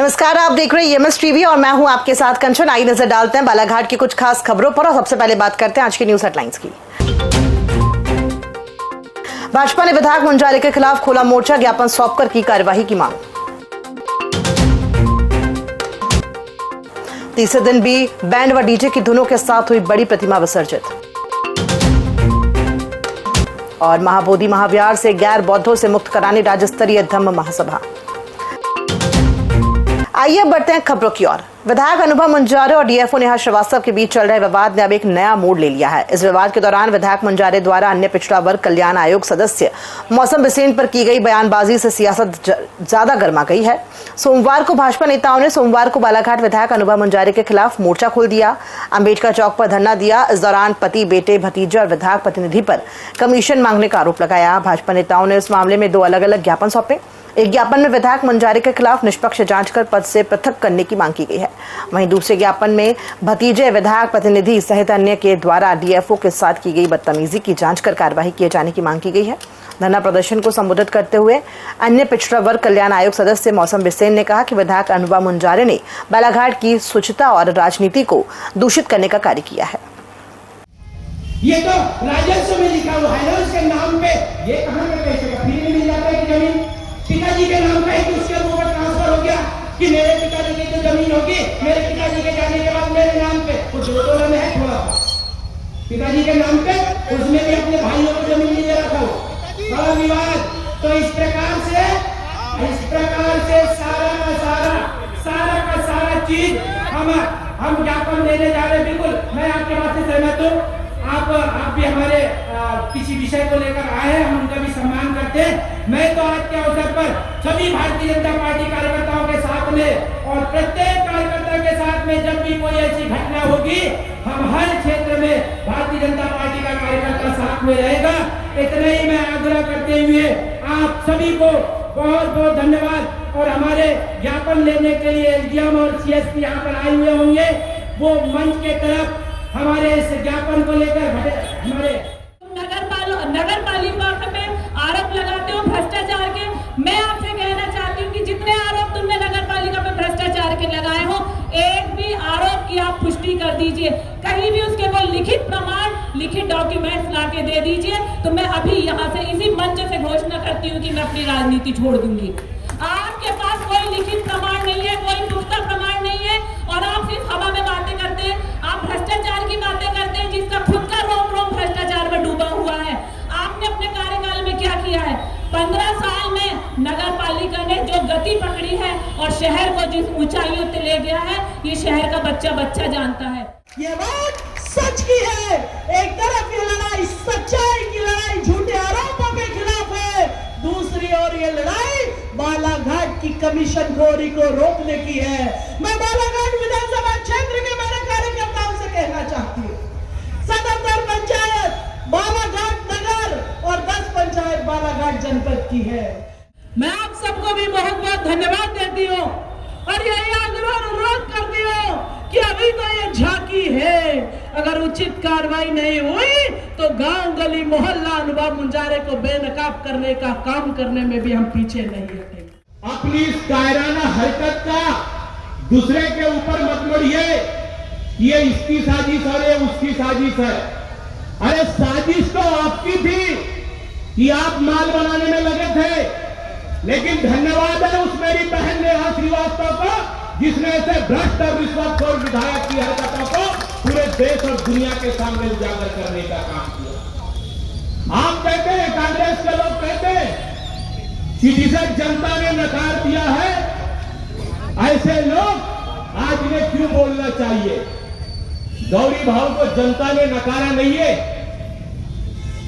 नमस्कार, आप देख रहे हैं एमएस टीवी और मैं हूं आपके साथ कंचन। आई नजर डालते हैं बालाघाट की कुछ खास खबरों पर और सबसे पहले बात करते हैं आज की न्यूज हेडलाइंस की। भाजपा ने विधायक मुंजारे के खिलाफ खोला मोर्चा, ज्ञापन सौंपकर की कार्यवाही की मांग। तीसरे दिन भी बैंड व डीजे की धुनों के साथ हुई बड़ी प्रतिमा विसर्जित। और महाबोधि महाविहार से गैर बौद्धों से मुक्त कराने राज्य स्तरीय धम्म महासभा। आइए बढ़ते हैं खबरों की ओर। विधायक अनुभव मुंजारे और डीएफओ नेहा श्रीवास्तव के बीच चल रहे विवाद ने अब एक नया मोड़ ले लिया है। इस विवाद के दौरान विधायक मुंजारे द्वारा अन्य पिछड़ा वर्ग कल्याण आयोग सदस्य मौसम बिसेन पर की गई बयानबाजी से सियासत ज्यादा गर्मा गई है। सोमवार को भाजपा नेताओं ने बालाघाट विधायक अनुभव मुंजारे के खिलाफ मोर्चा खोल दिया, अम्बेडकर चौक पर धरना दिया। इस दौरान पति, बेटे, भतीजे और विधायक प्रतिनिधि पर कमीशन मांगने का आरोप लगाया। भाजपा नेताओं ने इस मामले में 2 अलग अलग ज्ञापन सौंपे। एक ज्ञापन में विधायक मुंजारे के खिलाफ निष्पक्ष जांच कर पद से पृथक करने की मांग की गई है। वहीं दूसरे ज्ञापन में भतीजे, विधायक प्रतिनिधि सहित अन्य के द्वारा डीएफओ के साथ की गई बदतमीजी की जांच कर कार्यवाही किए जाने की मांग की गई है। धरना प्रदर्शन को संबोधित करते हुए अन्य पिछड़ा वर्ग कल्याण आयोग सदस्य मौसम बिसेन ने कहा कि विधायक अनुभव मुंजारे ने बालाघाट की स्वच्छता और राजनीति को दूषित करने का कार्य किया है। ये तो राजस्व में लिखा हुआ है ना, उसके नाम पे ये कहां पे पैसे का फ्री में मिल जाता है कि जमीन पिताजी के नाम पे है कि उसके ऊपर ट्रांसफर हो गया कि मेरे पिताजी की जो जमीन होगी मेरे पिताजी के जाने के बाद मेरे नाम पे कुछ जोड़ों में है थोड़ा पिताजी के नाम पे, उसमें भी अपने भाइयों को जमीन नहीं दे रखा हो, बड़ा विवाद। तो इस प्रकार से सारा का सारा चीज हम ज्ञापन देने जा रहे हैं। बिल्कुल मैं आपके बात से सहमत हूँ। आप भी हमारे किसी विषय को लेकर आए हैं, हम उनका भी सम्मान करते हैं। मैं तो आज के अवसर पर सभी भारतीय जनता पार्टी कार्यकर्ताओं के साथ में और प्रत्येक कार्यकर्ता के साथ में जब भी कोई ऐसी घटना होगी, हम हर क्षेत्र में भारतीय जनता पार्टी का कार्यकर्ता साथ में रहेगा। इतना ही मैं आग्रह करते हुए आप सभी को बहुत बहुत धन्यवाद। और हमारे ज्ञापन लेने के लिए एसडीएम और सीएसपी यहाँ पर आए हुए होंगे, वो मंच के तरफ हमारे इस ज्ञापन को लेकर हमारे नगर पालिका पे आरोप लगाते हो भ्रष्टाचार के। मैं आपसे कहना चाहती हूँ कि जितने आरोप तुमने नगर पालिका पे भ्रष्टाचार के लगाए हो, एक भी आरोप की आप पुष्टि कर दीजिए, कहीं भी उसके कोई लिखित प्रमाण, लिखित डॉक्यूमेंट्स ला के दे दीजिए, तो मैं अभी यहाँ से इसी मंच से घोषणा करती हूँ कि मैं अपनी राजनीति छोड़ दूंगी। आपके पास कोई लिखित प्रमाण नहीं है, कोई पुख्ता प्रमाण नहीं है और आप सिर्फ हवा में बातें करते हैं। आप भ्रष्टाचार की बातें करते हैं जिसका खुद का रोम भ्रष्टाचार में डूबा हुआ है। आपने अपने कार्यकाल में क्या किया है? 15 साल में नगर पालिका ने जो गति पकड़ी है और शहर को जिस ऊंचाइयों पे ले गया है, ये शहर का बच्चा जानता है। ये बात सच की है। एक तरफ ये लड़ाई सच्चाई की लड़ाई झूठे आरोपों के खिलाफ है, दूसरी ओर ये लड़ाई बालाघाट की कमीशन खोरी को रोकने की है। मैं बालाघाट विधानसभा क्षेत्र के मेरे कार्यकर्ताओं से कहना चाहती हूँ, 77 पंचायत बालाघाट नगर और 10 पंचायत बालाघाट जनपद की है। मैं आप सबको भी बहुत बहुत धन्यवाद देती हूँ और यही आग्रह अनुरोध करती हूँ कि अभी तो ये झांकी है, अगर उचित कार्रवाई नहीं हुई तो गांव गली मोहल्ला अनुभव मुंजारे को बेनकाब करने का काम करने में भी हम पीछे नहीं हटेंगे। अपनी इस कायराना हरकत का दूसरे के ऊपर मत मोड़िए, ये इसकी साजिश और ये उसकी साजिश है। अरे साजिश तो आपकी थी कि आप माल बनाने में लगे थे, लेकिन धन्यवाद है उस मेरी बहन नेहा श्रीवास्तव को जिसने ऐसे भ्रष्ट और रिश्वतखोर विधायक की हरकतों को पूरे देश और दुनिया के सामने उजागर करने का काम किया। आप कहते हैं, कांग्रेस के लोग कहते हैं कि जिसे जनता ने नकार दिया है, ऐसे लोग आज इन्हें क्यों बोलना चाहिए? गौरी भाव को जनता ने नकारा नहीं है,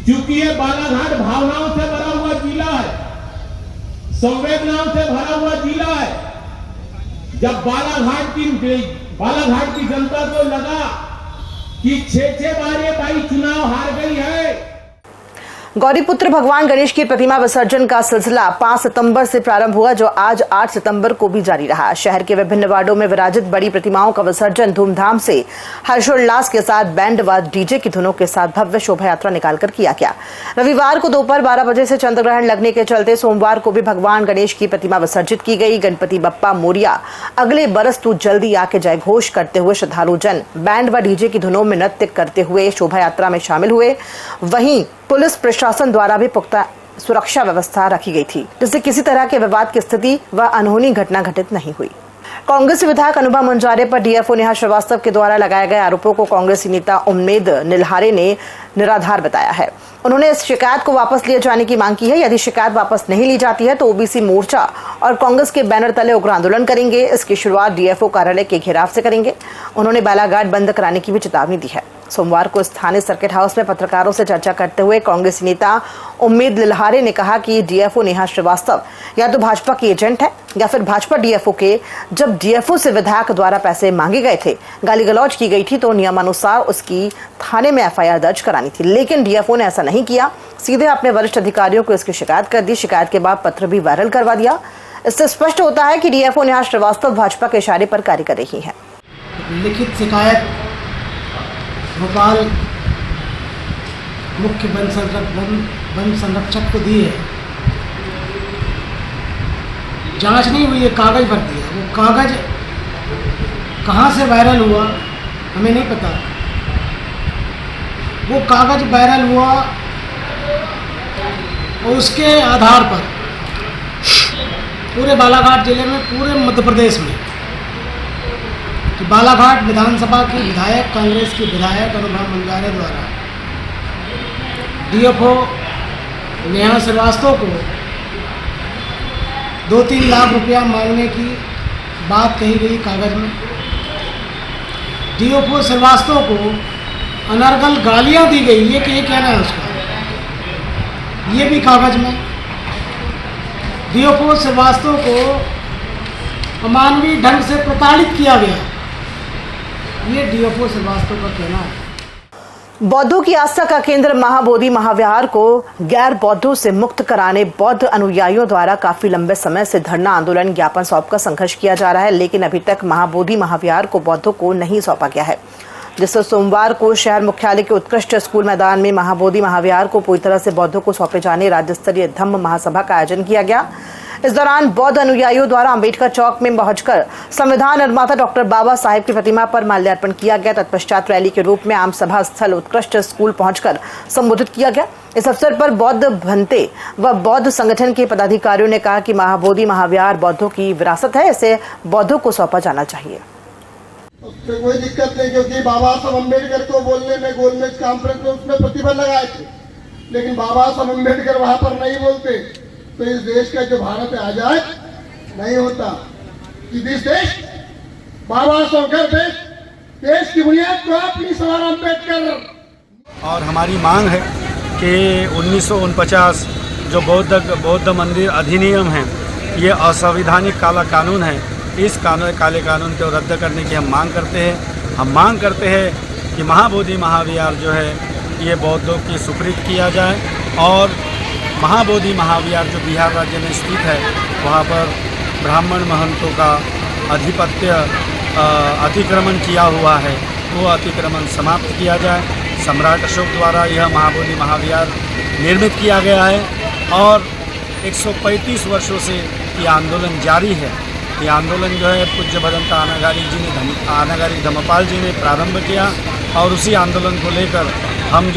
क्योंकि ये बालाघाट भावनाओं से भरा हुआ जिला है, संवेदनाओं से भरा हुआ जिला है। जब बालाघाट की जनता को लगा कि 6 बार ये भाई चुनाव हार गई है। गौरीपुत्र भगवान गणेश की प्रतिमा विसर्जन का सिलसिला 5 सितंबर से प्रारंभ हुआ, जो आज 8 सितंबर को भी जारी रहा। शहर के विभिन्न वार्डों में विराजित बड़ी प्रतिमाओं का विसर्जन धूमधाम से हर्षोल्लास के साथ बैंड व डीजे की धुनों के साथ भव्य शोभा यात्रा निकालकर किया गया। रविवार को दोपहर 12 बजे से चंद्र ग्रहण लगने के चलते सोमवार को भी भगवान गणेश की प्रतिमा विसर्जित की गई। गणपति बप्पा मोरिया, अगले बरस तू जल्दी आके जय घोष करते हुए श्रद्धालु जन बैंड व डीजे की धुनों में नृत्य करते हुए शोभा यात्रा में शामिल हुए। वहीं पुलिस प्रशासन द्वारा भी पुख्ता सुरक्षा व्यवस्था रखी गई थी, जिससे किसी तरह के विवाद की स्थिति व अनहोनी घटना घटित नहीं हुई। कांग्रेस विधायक अनुभव मुंजारे पर डीएफओ नेहा श्रीवास्तव के द्वारा लगाए गए आरोपों को कांग्रेसी नेता उम्मेद निल्हारे ने निराधार बताया है। उन्होंने इस शिकायत को वापस लिए जाने की मांग की है। यदि शिकायत वापस नहीं ली जाती है तो ओबीसी मोर्चा और कांग्रेस के बैनर तले उग्र आंदोलन करेंगे। इसकी शुरुआत डीएफओ कार्यालय के घेराव से करेंगे। उन्होंने बालाघाट बंद कराने की भी चेतावनी दी है। सोमवार को स्थानीय सर्किट हाउस में पत्रकारों से चर्चा करते हुए कांग्रेस नेता उम्मेद निल्हारे ने कहा कि डीएफओ नेहा श्रीवास्तव या तो भाजपा की एजेंट है या फिर भाजपा डीएफओ के। जब डीएफओ से विधायक द्वारा पैसे मांगे गए थे, गाली गलौज की गई थी, तो नियमानुसार उसकी थाने में एफआईआर दर्ज करानी थी, लेकिन डीएफओ ने ऐसा नहीं किया। सीधे अपने वरिष्ठ अधिकारियों को इसकी शिकायत कर दी। शिकायत के बाद पत्र भी वायरल करवा दिया। इससे स्पष्ट होता है कि डीएफओ नेहा श्रीवास्तव भाजपा के इशारे पर कार्य कर रही है। लिखित शिकायत भोपाल मुख्य वन संरक्षक को दी है। जांच नहीं हुई है, कागज भर दिया। वो कागज कहाँ से वायरल हुआ हमें नहीं पता। वो कागज वायरल हुआ और उसके आधार पर पूरे बालाघाट जिले में, पूरे मध्य प्रदेश में, कि बालाघाट विधानसभा की विधायक, कांग्रेस की विधायक अनुभव मुंजारे द्वारा डीएफओ नेहा श्रीवास्तव को 2-3 लाख रुपया मांगने की बात कही गई कागज में। डीएफओ श्रीवास्तव को अनर्गल गालियां दी गई, ये कहना है उसका, ये भी कागज में। डीएफओ श्रीवास्तव को अमानवीय ढंग से प्रताड़ित किया गया, ये डीएफओ श्रीवास्तव का कहना है। बौद्धों की आस्था का केंद्र महाबोधि महाविहार को गैर बौद्धों से मुक्त कराने बौद्ध अनुयायियों द्वारा काफी लंबे समय से धरना, आंदोलन, ज्ञापन सौंपकर संघर्ष किया जा रहा है, लेकिन अभी तक महाबोधि महाविहार को बौद्धों को नहीं सौंपा गया है। जिससे सोमवार को शहर मुख्यालय के उत्कृष्ट स्कूल मैदान में महाबोधि महाविहार को पूरी तरह से बौद्धों को सौंपे जाने राज्य स्तरीय धम्म महासभा का आयोजन किया गया। इस दौरान बौद्ध अनुयायियों द्वारा अंबेडकर चौक में पहुंचकर संविधान निर्माता डॉक्टर बाबा साहेब की प्रतिमा पर माल्यार्पण किया गया। तत्पश्चात रैली के रूप में आम सभा स्थल उत्कृष्ट स्कूल पहुंचकर संबोधित किया गया। इस अवसर पर बौद्ध भंते व बौद्ध संगठन के पदाधिकारियों ने कहा कि महाबोधि महाविहार बौद्धों की विरासत है, इसे बौद्धों को सौंपा जाना चाहिए। उससे कोई दिक्कत नहीं, क्योंकि बाबा साहब अम्बेडकर को बोलने में गोलमेज कॉन्फ्रेंस में उसमें प्रतिबंध लगाए थे, लेकिन बाबा साहब अम्बेडकर वहां पर नहीं बोलते तो इस देश का जो भारत है आजाद नहीं होता। कि देश बाबा साहब का देश की बुनियाद तो अपनी सवार अम्बेडकर। और हमारी मांग है कि 1949 जो बौद्ध मंदिर अधिनियम है, ये असंवैधानिक काला कानून है। इस काले कानून को रद्द करने की हम मांग करते हैं। हम मांग करते हैं कि महाबोधि महाविहार जो है ये बौद्धों की सुपुर्द किया जाए और महाबोधि महाविहार जो बिहार राज्य में स्थित है वहाँ पर ब्राह्मण महंतों का आधिपत्य अतिक्रमण किया हुआ है, वो अतिक्रमण समाप्त किया जाए। सम्राट अशोक द्वारा यह महाबोधि महाविहार निर्मित किया गया है और 135 वर्षों से ये आंदोलन जारी है। ये आंदोलन जो है पूज्य भदंत आनागारिक धम्मपाल जी ने प्रारंभ किया और उसी आंदोलन को लेकर हम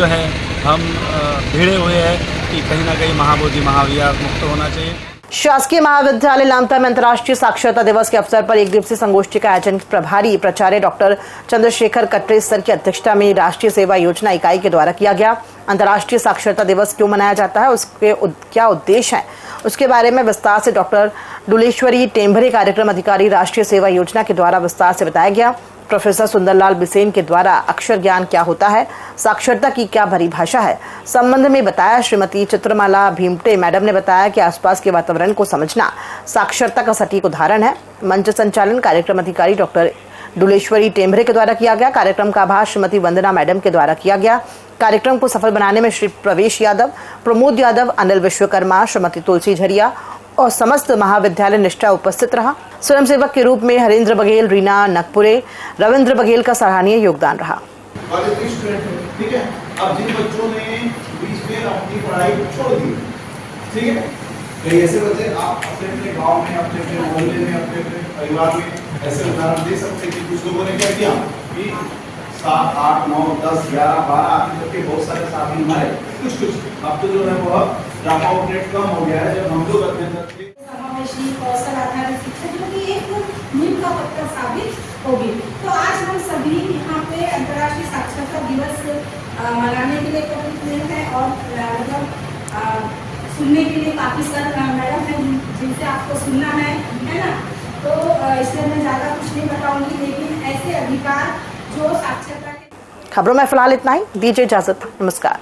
भिड़े हुए हैं कि कहीं ना कहीं महाबोधि महाविहार मुक्त होना चाहिए। शासकीय महाविद्यालय लामता में अंतर्राष्ट्रीय साक्षरता दिवस के अवसर पर एक दिवसीय संगोष्ठी का आयोजन प्रभारी प्राचार्य डॉक्टर चंद्रशेखर कटरे सर की अध्यक्षता में राष्ट्रीय सेवा योजना इकाई के द्वारा किया गया। अंतर्राष्ट्रीय साक्षरता दिवस क्यों मनाया जाता है, उसके क्या उद्देश्य है, उसके बारे में विस्तार से डॉक्टर डुलेश्वरी टेम्भरे कार्यक्रम अधिकारी राष्ट्रीय सेवा योजना के द्वारा विस्तार से बताया गया। प्रोफेसर सुंदरलाल बिसेन के द्वारा अक्षर ज्ञान क्या होता है, साक्षरता की क्या परिभाषा है, संबंध में बताया। श्रीमती चित्रमाला भीमटे मैडम ने बताया कि आसपास के वातावरण को समझना साक्षरता का सटीक उदाहरण है। मंच संचालन कार्यक्रम अधिकारी डॉक्टर डुलेश्वरी टेम्भरे के द्वारा किया गया। कार्यक्रम का आभास श्रीमती वंदना मैडम के द्वारा किया गया। कार्यक्रम को सफल बनाने में श्री प्रवेश यादव, प्रमोद यादव, अनिल विश्वकर्मा, श्रीमती तुलसी झरिया और समस्त महाविद्यालय निष्ठा उपस्थित रहा। स्वयंसेवक के रूप में हरेंद्र बघेल, रीना नकपुरे, रविंद्र बघेल का सराहनीय योगदान रहा। ठीक है, अब जिन बच्चों ने बीच में अपनी पढ़ाई छोड़ दी, ठीक है, कई ऐसे बच्चे आप अपने अपने गांव में, अपने अपने मोहल्ले में, अपने अपने परिवार में ऐसे उदाहरण दे सकते हैं कि कुछ लोगों ने क्या किया कि 7, 8, 9, 10, 11, 12 आदि तक के बहुत सारे साथी हमारे कुछ अब तो जो है वो ड्रॉप आउट रेट कम हो गया है। जब हम लोग अपने अंदर थे समावेशी कौशल आधारित शिक्षा जो कि एक नींव का पत्थर साबित होगी। तो आज हम सभी यहाँ पे अंतर्राष्ट्रीय साक्षरता दिवस मनाने के लिए एकत्रित हुए हैं और मतलब सुनने के लिए काफ़ी सारे मैडम हैं जिनसे आपको सुनना है ना। तो इसलिए मैं ज़्यादा कुछ नहीं बताऊंगी, लेकिन ऐसे अधिकार जो साक्षरता के। खबरों में फिलहाल इतना ही। दीजिए इजाजत, नमस्कार।